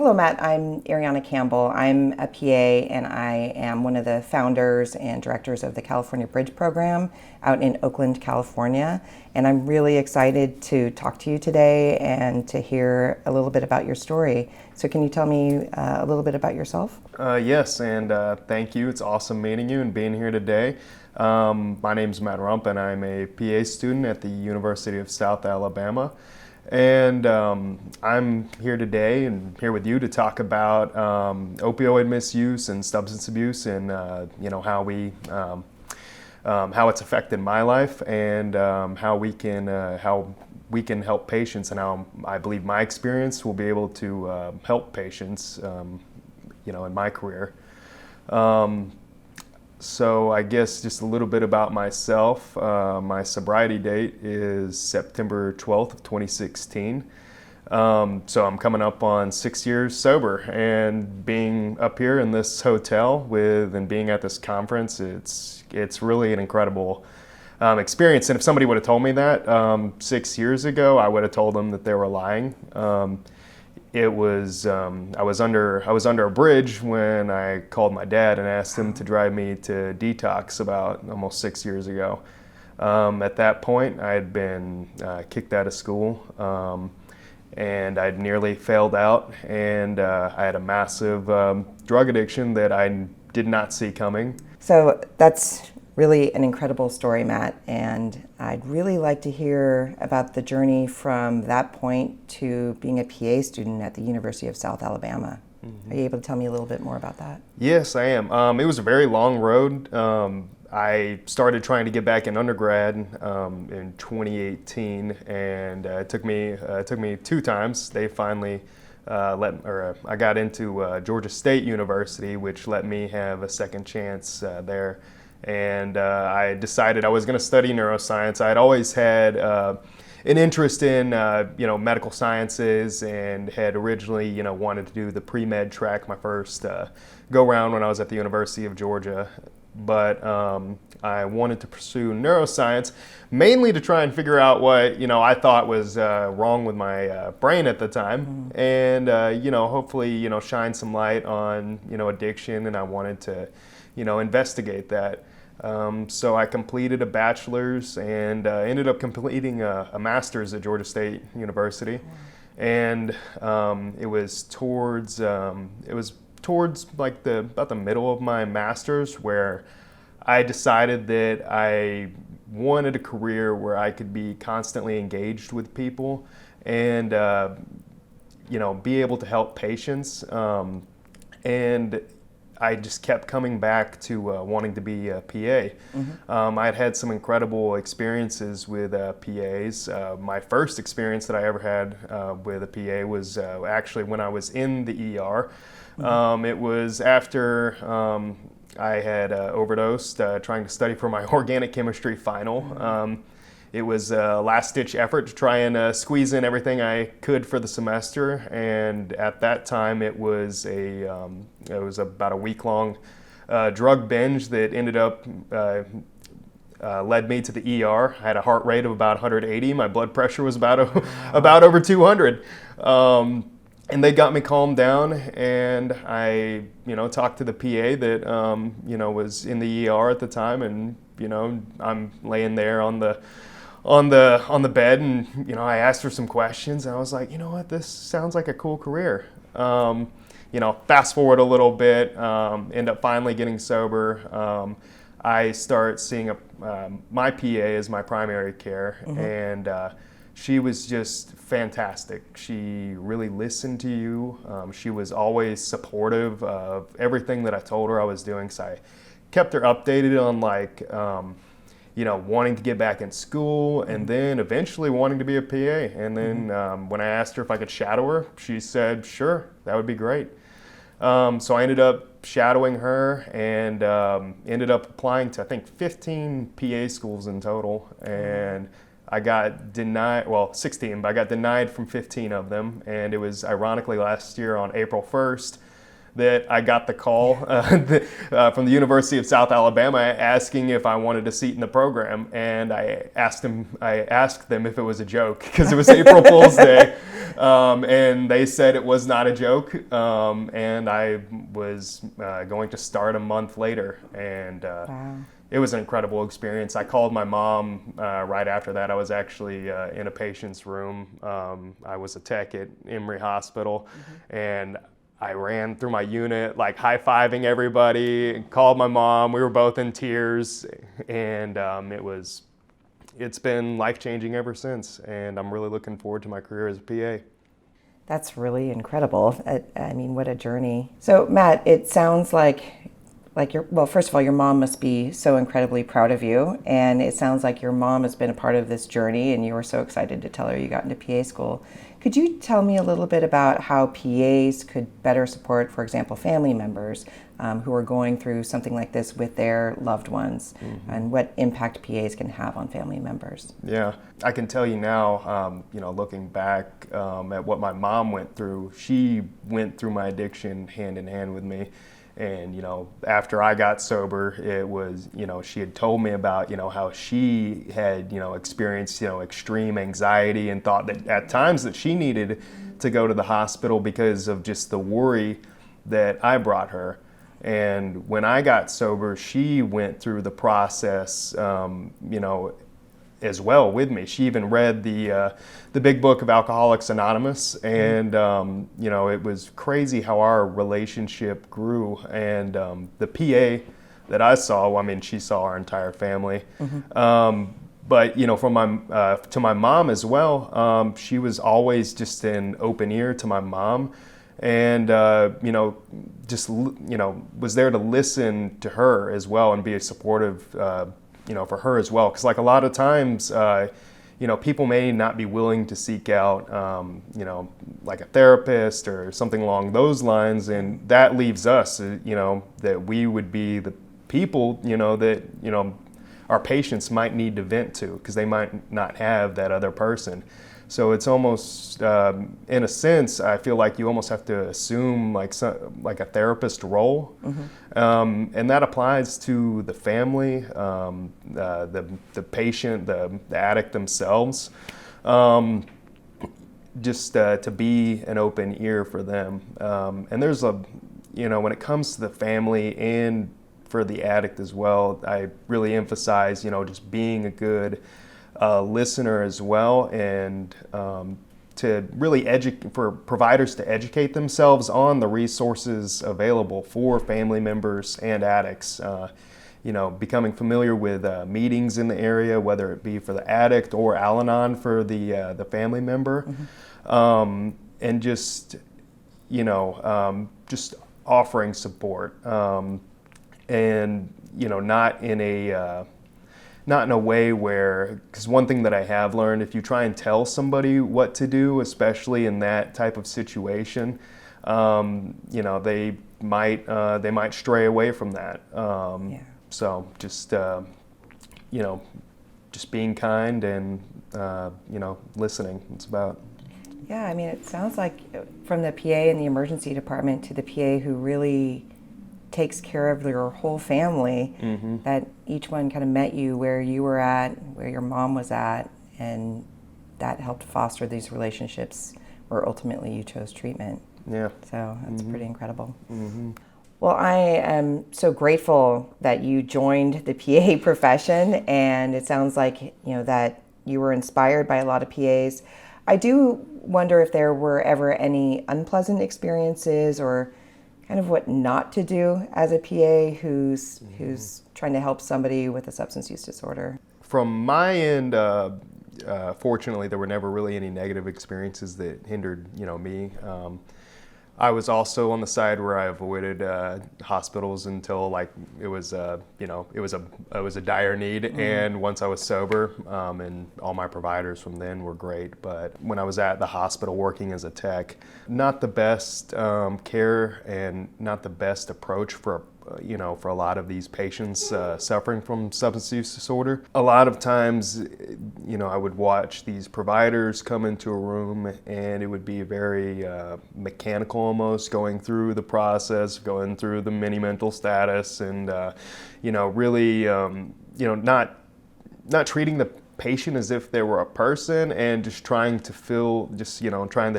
Hello, Matt. I'm Arianna Campbell. I'm a PA and I am one of the founders and directors of the California Bridge Program out in Oakland, California. And I'm really excited to talk to you today and to hear a little bit about your story. So can you tell me a little bit about yourself? Yes, and thank you. It's awesome meeting you and being here today. My name's Matt Rump, and I'm a PA student at the University of South Alabama. And I'm here today and here with you to talk about opioid misuse and substance abuse, and how it's affected my life, and how we can help patients, and how I believe my experience will be able to help patients, in my career. So I guess just a little bit about myself. My sobriety date is September 12th of 2016. So I'm coming up on 6 years sober, and being up here in this hotel and being at this conference, it's really an incredible experience. And if somebody would have told me that 6 years ago, I would have told them that they were lying. I was under a bridge when I called my dad and asked him to drive me to detox about almost 6 years ago. At that point, I had been kicked out of school, and I'd nearly failed out, and I had a massive drug addiction that I did not see coming. So that's really an incredible story, Matt, and I'd really like to hear about the journey from that point to being a PA student at the University of South Alabama. Mm-hmm. Are you able to tell me a little bit more about that? Yes, I am. It was a very long road. I started trying to get back in undergrad in 2018, and it took me 2 times. They finally I got into Georgia State University, which let me have a second chance there. And I decided I was going to study neuroscience. I had always had an interest in medical sciences, and had originally wanted to do the pre-med track my first go round when I was at the University of Georgia. But I wanted to pursue neuroscience, mainly to try and figure out what I thought was wrong with my brain at the time, and hopefully shine some light on addiction. And I wanted to investigate that. So I completed a bachelor's and ended up completing a master's at Georgia State University. And it was towards like about the middle of my master's where I decided that I wanted a career where I could be constantly engaged with people and be able to help patients. And I just kept coming back to wanting to be a PA. Mm-hmm. I'd had some incredible experiences with PAs. My first experience that I ever had with a PA was actually when I was in the ER. Mm-hmm. It was after I had overdosed trying to study for my organic chemistry final. Mm-hmm. It was a last-ditch effort to try and squeeze in everything I could for the semester, and at that time it was about a week-long drug binge that ended up led me to the ER. I had a heart rate of about 180. My blood pressure was about over 200. And they got me calmed down, and I talked to the PA that was in the ER at the time, and I'm laying there on the bed, and I asked her some questions, and I was like, what, this sounds like a cool career. Fast forward a little bit, end up finally getting sober. I start seeing my PA as my primary care. Mm-hmm. And she was just fantastic. She really listened to you. She was always supportive of everything that I told her I was doing, so I kept her updated on wanting to get back in school, and then eventually wanting to be a PA. And then when I asked her if I could shadow her, she said, sure, that would be great. So I ended up shadowing her, and ended up applying to, I think, 15 PA schools in total. And I got denied, 16, but I got denied from 15 of them. And it was ironically last year on April 1st that I got the call from the University of South Alabama asking if I wanted a seat in the program, and I asked them if it was a joke because it was April Fool's Day, and they said it was not a joke, and I was going to start a month later, and Wow. it was an incredible experience. I called my mom right after that. I was actually in a patient's room. I was a tech at Emory Hospital, and I ran through my unit, like high-fiving everybody, called my mom. We were both in tears, and it's been life-changing ever since, and I'm really looking forward to my career as a PA. That's really incredible. I mean, what a journey. So, Matt, it sounds like well, first of all, your mom must be so incredibly proud of you, and it sounds like your mom has been a part of this journey, and you were so excited to tell her you got into PA school. Could you tell me a little bit about how PAs could better support, for example, family members who are going through something like this with their loved ones, and what impact PAs can have on family members? Yeah, I can tell you now, looking back at what my mom went through, she went through my addiction hand in hand with me. And, after I got sober, it was, she had told me about, how she had, experienced, extreme anxiety and thought that at times that she needed to go to the hospital because of just the worry that I brought her. And when I got sober, she went through the process, as well with me. She even read the big book of Alcoholics Anonymous, and it was crazy how our relationship grew. And the PA that I saw, she saw our entire family. But from to my mom as well, she was always just an open ear to my mom, and was there to listen to her as well and be a supportive. For her as well, because like a lot of times, people may not be willing to seek out, like a therapist or something along those lines, and that leaves us, that we would be the people, that our patients might need to vent to, because they might not have that other person. So it's almost, in a sense, I feel like you almost have to assume like a therapist role, and that applies to the family, the patient, the addict themselves, just to be an open ear for them. And there's when it comes to the family and for the addict as well, I really emphasize, just being a good listener as well, and to really for providers to educate themselves on the resources available for family members and addicts. Becoming familiar with meetings in the area, whether it be for the addict or Al-Anon for the family member, and just just offering support, and not in a way where, because one thing that I have learned, if you try and tell somebody what to do, especially in that type of situation, they might stray away from that. So just just being kind and listening. It's about. Yeah, it sounds like from the PA in the emergency department to the PA who really takes care of your whole family, that each one kind of met you where you were at, where your mom was at, and that helped foster these relationships where ultimately you chose treatment. Yeah. So that's pretty incredible. Well, I am so grateful that you joined the PA profession, and it sounds like that you were inspired by a lot of PAs. I do wonder if there were ever any unpleasant experiences or kind of what not to do as a PA who's trying to help somebody with a substance use disorder. From my end, fortunately, there were never really any negative experiences that hindered, me. I was also on the side where I avoided hospitals until it was a dire need. And once I was sober, and all my providers from then were great. But when I was at the hospital working as a tech, not the best care and not the best approach for a lot of these patients suffering from substance use disorder. A lot of times, I would watch these providers come into a room, and it would be very mechanical almost, going through the process, going through the mini mental status, and really not treating the patient as if they were a person, and just trying to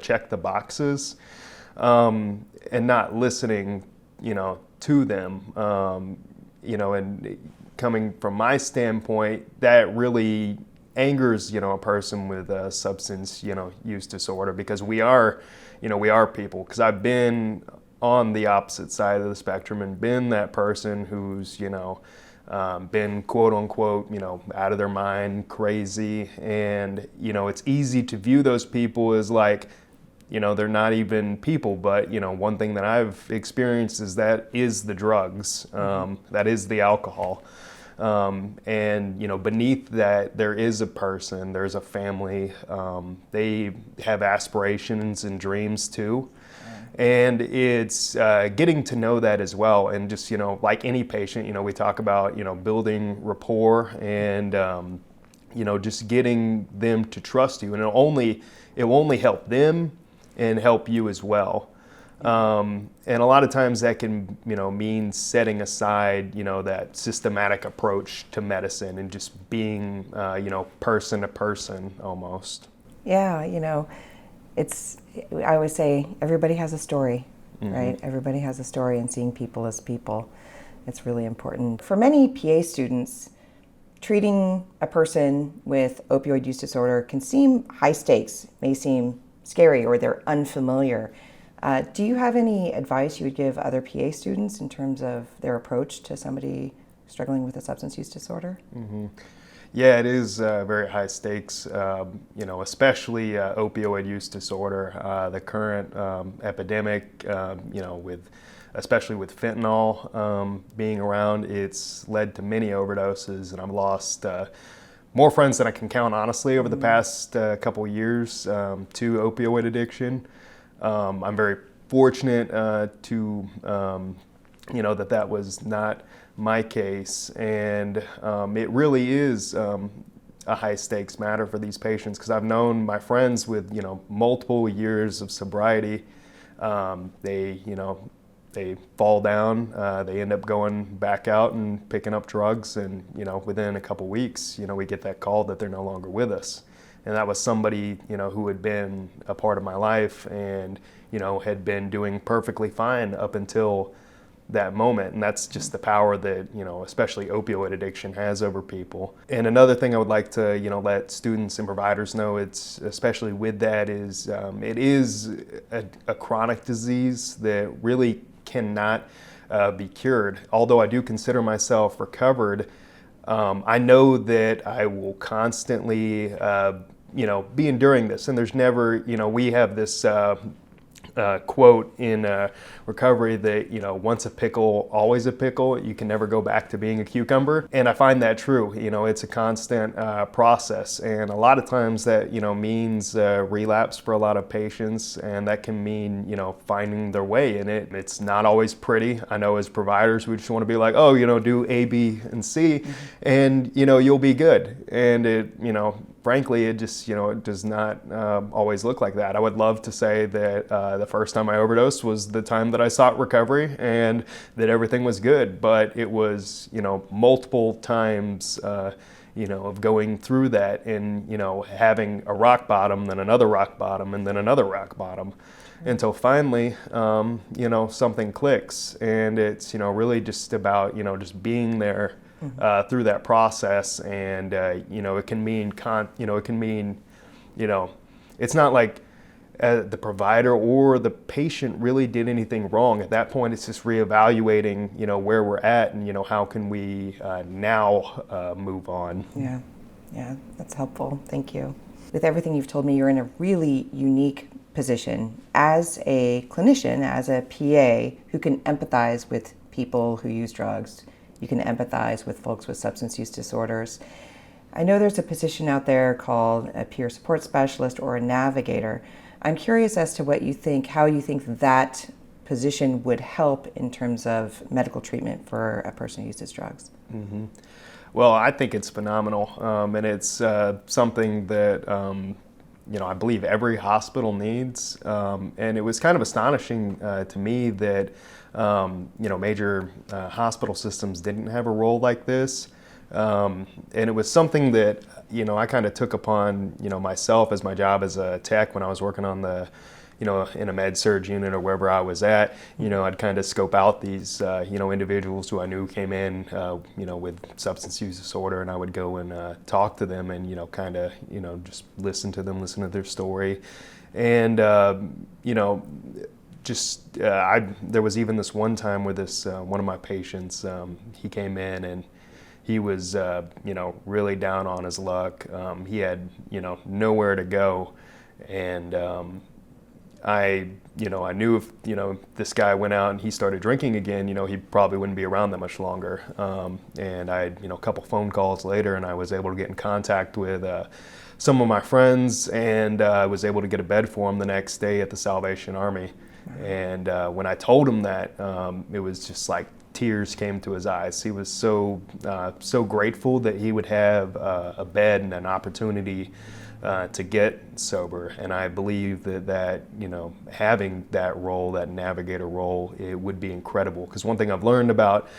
check the boxes, and not listening to them, and coming from my standpoint, that really angers a person with a substance use disorder, because we are people. Because I've been on the opposite side of the spectrum and been that person who's been quote unquote out of their mind, crazy, and it's easy to view those people as like they're not even people. But one thing that I've experienced is that is the drugs, that is the alcohol. And beneath that there is a person, there's a family, they have aspirations and dreams too. And it's getting to know that as well. And just like any patient, we talk about building rapport, and just getting them to trust you, and it will only help them and help you as well. And a lot of times that can, mean setting aside, that systematic approach to medicine, and just being, person to person almost. Yeah, I always say everybody has a story, right? Everybody has a story, and seeing people as people, it's really important. For many PA students, treating a person with opioid use disorder can seem high stakes, may seem scary, or they're unfamiliar. Do you have any advice you would give other PA students in terms of their approach to somebody struggling with a substance use disorder? Yeah, it is very high stakes, especially opioid use disorder. The current epidemic, especially with fentanyl being around, it's led to many overdoses, and I've lost more friends than I can count, honestly, over the past couple years to opioid addiction. I'm very fortunate to, that was not my case, and it really is a high stakes matter for these patients, because I've known my friends with multiple years of sobriety. They fall down, they end up going back out and picking up drugs, and within a couple weeks we get that call that they're no longer with us. And that was somebody who had been a part of my life, and had been doing perfectly fine up until that moment. And that's just the power that especially opioid addiction has over people. And another thing I would like to let students and providers know, it's especially with that, is it is a chronic disease that really cannot be cured. Although I do consider myself recovered, I know that I will constantly be enduring this, and there's never, we have this quote in recovery that once a pickle, always a pickle. You can never go back to being a cucumber, and I find that true. It's a constant process, and a lot of times that means relapse for a lot of patients, and that can mean finding their way in it. It's not always pretty. I know as providers we just want to be like, oh, do A, B, and C, and you'll be good. And it frankly, it just it does not always look like that. I would love to say that the first time I overdosed was the time that I sought recovery, and that everything was good, but it was multiple times of going through that, and having a rock bottom, then another rock bottom, and then another rock bottom, until finally something clicks. And it's really just about just being there through that process. And it can mean it's not like the provider or the patient really did anything wrong. At that point, it's just reevaluating where we're at, and how can we now move on. Yeah, that's helpful. Thank you. With everything you've told me, you're in a really unique position as a clinician, as a PA who can empathize with people who use drugs. You can empathize with folks with substance use disorders. I know there's a position out there called a peer support specialist or a navigator. I'm curious as to how you think that position would help in terms of medical treatment for a person who uses drugs. Well, I think it's phenomenal, and it's something that I believe every hospital needs. And it was kind of astonishing to me that major hospital systems didn't have a role like this. And it was something that I kind of took upon myself as my job as a tech when I was working on the in a med surg unit or wherever I was at. I'd kind of scope out these individuals who I knew came in with substance use disorder, and I would go and talk to them and kind of just listen to them, listen to their story, and there was even this one time where this one of my patients, he came in and he was really down on his luck. He had nowhere to go, and I knew if this guy went out and he started drinking again, he probably wouldn't be around that much longer. And I had a couple phone calls later, and I was able to get in contact with some of my friends, and I was able to get a bed for him the next day at the Salvation Army. And when I told him that, it was just like tears came to his eyes. He was so grateful that he would have a bed and an opportunity to get sober. And I believe that having that role, that navigator role, it would be incredible. Because one thing I've learned about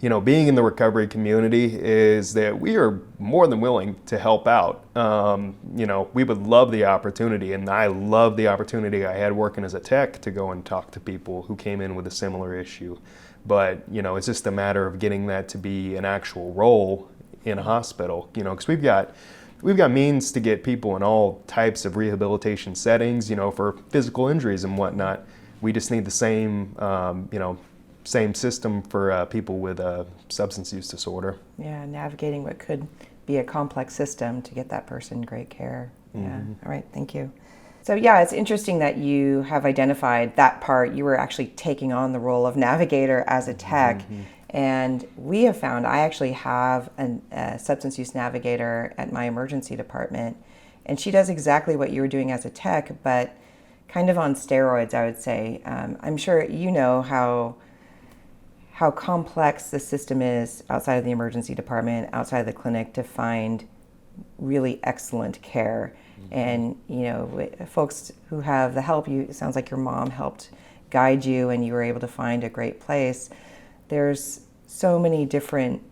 being in the recovery community is that we are more than willing to help out. We would love the opportunity, and I love the opportunity I had working as a tech to go and talk to people who came in with a similar issue. But it's just a matter of getting that to be an actual role in a hospital. Because we've got means to get people in all types of rehabilitation settings, for physical injuries and whatnot. We just need the same, same system for people with substance use disorder. Yeah, navigating what could be a complex system to get that person great care. Yeah, all right, thank you. So yeah, it's interesting that you have identified that part. You were actually taking on the role of navigator as a tech. And we have found, I actually have a substance use navigator at my emergency department, and she does exactly what you were doing as a tech, but kind of on steroids, I would say. I'm sure you know how complex the system is outside of the emergency department, outside of the clinic, to find really excellent care. And folks who have the help, it sounds like your mom helped guide you and you were able to find a great place. There's so many different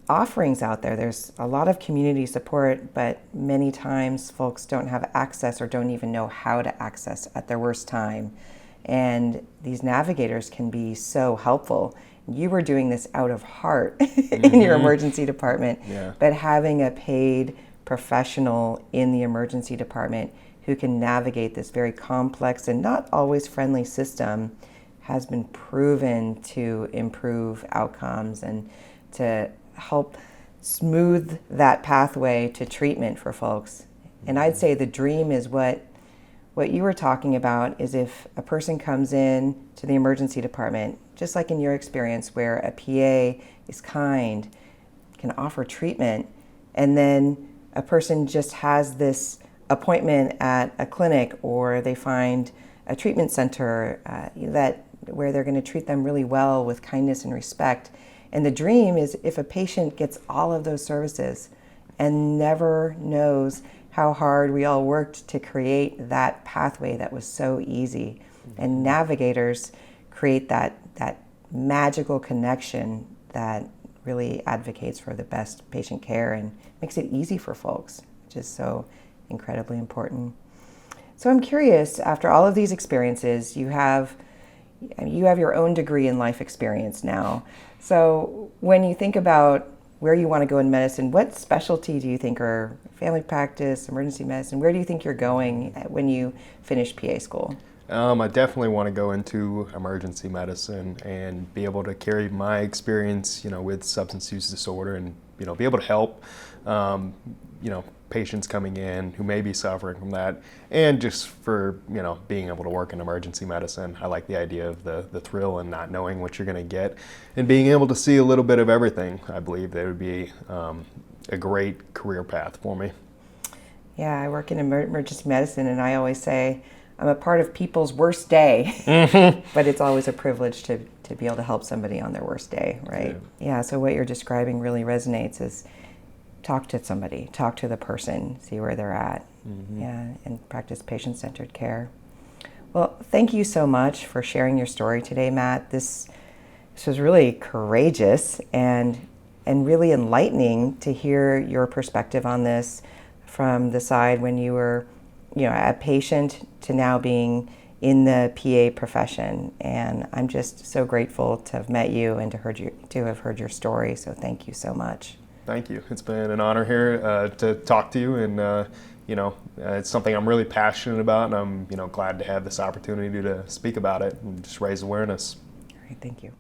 offerings out there. There's a lot of community support, but many times folks don't have access or don't even know how to access at their worst time. And these navigators can be so helpful. You were doing this out of heart in your emergency department, but having a paid professional in the emergency department who can navigate this very complex and not always friendly system has been proven to improve outcomes and to help smooth that pathway to treatment for folks. And I'd say the dream is what you were talking about, is if a person comes in to the emergency department, just like in your experience where a PA is kind, can offer treatment, and then a person just has this appointment at a clinic, or they find a treatment center where they're going to treat them really well with kindness and respect. And the dream is if a patient gets all of those services and never knows how hard we all worked to create that pathway that was so easy. And navigators create that magical connection that really advocates for the best patient care and makes it easy for folks, which is so incredibly important. So I'm curious, after all of these experiences, you have your own degree in life experience now. So when you think about where you want to go in medicine, what specialty do you think, or family practice, emergency medicine, where do you think you're going when you finish PA school? I definitely want to go into emergency medicine and be able to carry my experience, with substance use disorder and, be able to help, patients coming in who may be suffering from that. And just for, being able to work in emergency medicine, I like the idea of the thrill and not knowing what you're going to get and being able to see a little bit of everything. I believe that would be a great career path for me. Yeah, I work in emergency medicine, and I always say I'm a part of people's worst day, but it's always a privilege to be able to help somebody on their worst day, right? Yeah, so what you're describing really resonates, is talk to somebody, talk to the person, see where they're at, yeah, and practice patient-centered care. Well, thank you so much for sharing your story today, Matt. This was really courageous and really enlightening to hear your perspective on this from the side when you were, a patient to now being in the PA profession. And I'm just so grateful to have met you and to have heard your story. So thank you so much. Thank you. It's been an honor here to talk to you, and it's something I'm really passionate about, and I'm glad to have this opportunity to speak about it and just raise awareness. All right, thank you.